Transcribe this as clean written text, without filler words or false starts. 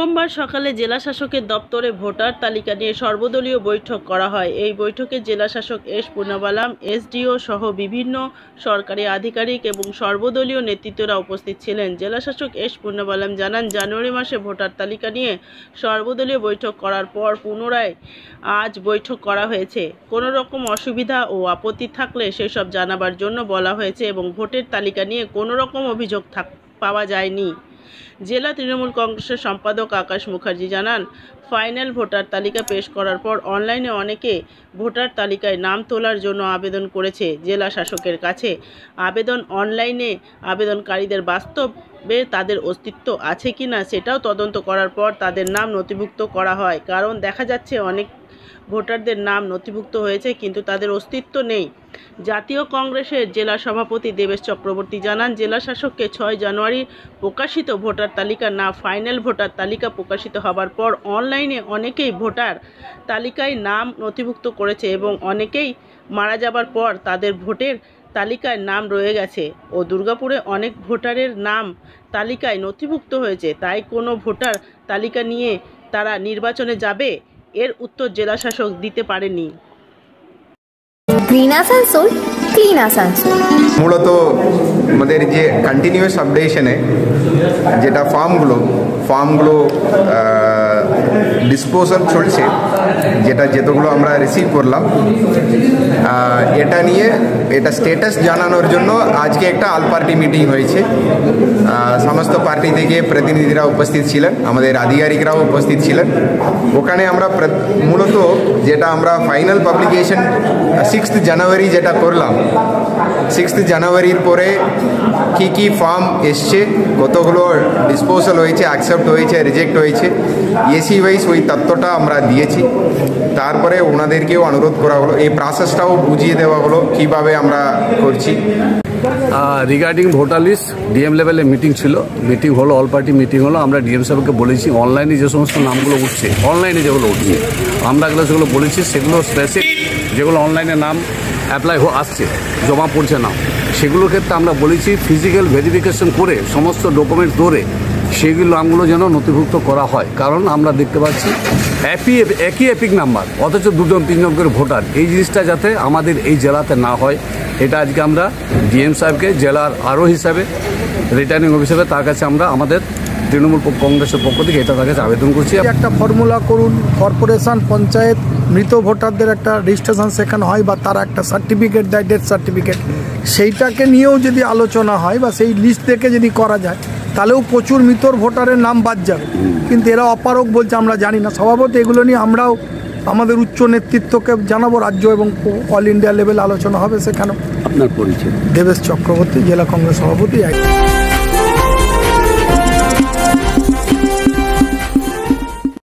সোমবার সকালে জেলাশাসকের দপ্তরে ভোটার তালিকা নিয়ে সর্বদলীয় বৈঠক করা হয়। এই বৈঠকে জেলাশাসক এস পূর্ণবালাম, এসডিও সহ বিভিন্ন সরকারি আধিকারিক এবং সর্বদলীয় নেতৃত্বরা উপস্থিত ছিলেন। জেলাশাসক এস পূর্ণবালাম জানান, জানুয়ারি মাসে ভোটার তালিকা নিয়ে সর্বদলীয় বৈঠক করার পর পুনরায় আজ বৈঠক করা হয়েছে। কোনো রকম অসুবিধা ও আপত্তি থাকলে সেসব জানাবার জন্য বলা হয়েছে এবং ভোটের তালিকা নিয়ে কোনো রকম অভিযোগ পাওয়া যায়নি। জেলা তৃণমূল কংগ্রেসের সম্পাদক আকাশ মুখার্জি জানান, ফাইনাল ভোটার তালিকা পেশ করার পর অনলাইনে অনেকে ভোটার তালিকায় নাম তোলার জন্য আবেদন করেছে। জেলা শাসকের কাছে অনলাইনে আবেদনকারীদের বাস্তবে তাদের অস্তিত্ব আছে কিনা সেটাও তদন্ত করার পর তাদের নাম নথিভুক্ত করা হয়। কারণ দেখা যাচ্ছে অনেক ভোটারদের নাম নথিভুক্ত হয়েছে কিন্তু তাদের অস্তিত্ব নেই। জাতীয় কংগ্রেসের জেলা সভাপতি দেবেশ চক্রবর্তী জানান, জেলা শাসককে 6 জানুয়ারি প্রকাশিত ভোটার তালিকা না ফাইনাল ভোটার তালিকা প্রকাশিত হবার পর অনলাইনে অনেকেই ভোটার তালিকায় নাম নথিভুক্ত করেছে এবং অনেকেই মারা যাবার পর তাদের ভোটের তালিকায় নাম রয়ে গেছে ও দুর্গাপুরে অনেক ভোটারের নাম তালিকায় নথিভুক্ত হয়েছে। তাই কোনো ভোটার তালিকা নিয়ে তারা নির্বাচনে যাবে, এর উত্তর জেলা শাসক দিতে পারেনি। মূলত আমাদের যে কন্টিনিউয়াস আপডেশনে যেটা ফর্মগুলো ডিসপোজাল চলছে, যেতগুলো আমরা রিসিভ করলাম, এটা স্ট্যাটাস জানানোর জন্য আজকে একটা অল পার্টি মিটিং হয়েছে। সমস্ত পার্টি থেকে প্রতিনিধিরা উপস্থিত ছিলেন, আমাদের আধিকারিকরাও উপস্থিত ছিলেন। ওখানে আমরা মূলত যেটা আমরা ফাইনাল পাবলিকেশন 6 জানুয়ারি যেটা করলাম, 6 জানুয়ারির পরে কি ফর্ম এসছে, কতগুলো ডিসপোজাল হয়েছে, অ্যাকসেপ্ট হয়েছে, রিজেক্ট হয়েছে, এসি ওয়াইজ ওই তথ্যটা আমরা দিয়েছি। তারপরে ওনাদেরকেও অনুরোধ করা হলো, এই প্রসেসটাও বুঝিয়ে দেওয়া হলো কীভাবে আমরা করছি। রিগার্ডিং ভোটার লিস্ট ডিএম লেভেলে মিটিং ছিল, হলো অল পার্টি মিটিং হলো। আমরা ডিএম সাহেবকে বলেছি অনলাইনে যে সমস্ত নামগুলো উঠছে, যেগুলো উঠছে আমরা সেগুলো বলেছি, সেগুলো স্পেসিফিক যেগুলো অনলাইনে নাম অ্যাপ্লাই আসছে, জমা পড়ছে না, সেগুলোর ক্ষেত্রে আমরা বলেছি ফিজিক্যাল ভেরিফিকেশন করে সমস্ত ডকুমেন্ট ধরে সেগুলো নামগুলো যেন নথিভুক্ত করা হয়। কারণ আমরা দেখতে পাচ্ছি একই এপিক নাম্বার অথচ 2-3 করে ভোটার, এই জিনিসটা যাতে আমাদের এই জেলাতে না হয়, এটা আজকে আমরা ডিএম সাহেবকে জেলার আরও হিসাবে রিটার্নিং অফিসারে তার কাছে আমরা আমাদের তৃণমূল কংগ্রেসের পক্ষ থেকে এটা তার কাছে আবেদন করছি। একটা ফর্মুলা করুন, কর্পোরেশন পঞ্চায়েত মৃত ভোটারদের একটা রেজিস্ট্রেশন সেখানে হয় বা তারা একটা সার্টিফিকেট দেয়, ডেথ সার্টিফিকেট, সেইটাকে নিয়েও যদি আলোচনা হয় বা সেই লিস্ট থেকে যদি করা যায় তাহলেও প্রচুর মৃতর ভোটারের নাম বাদ যাবে। কিন্তু এরা অপারক বলছে, আমরা জানি না। স্বভাবত এগুলো নিয়ে আমরাও আমাদের উচ্চ নেতৃত্বকে জানাবো, রাজ্য এবং অল ইন্ডিয়া লেভেল আলোচনা হবে সেখানেও। আপনার পরিচয়? দেবেশ চক্রবর্তী, জেলা কংগ্রেস সভাপতি।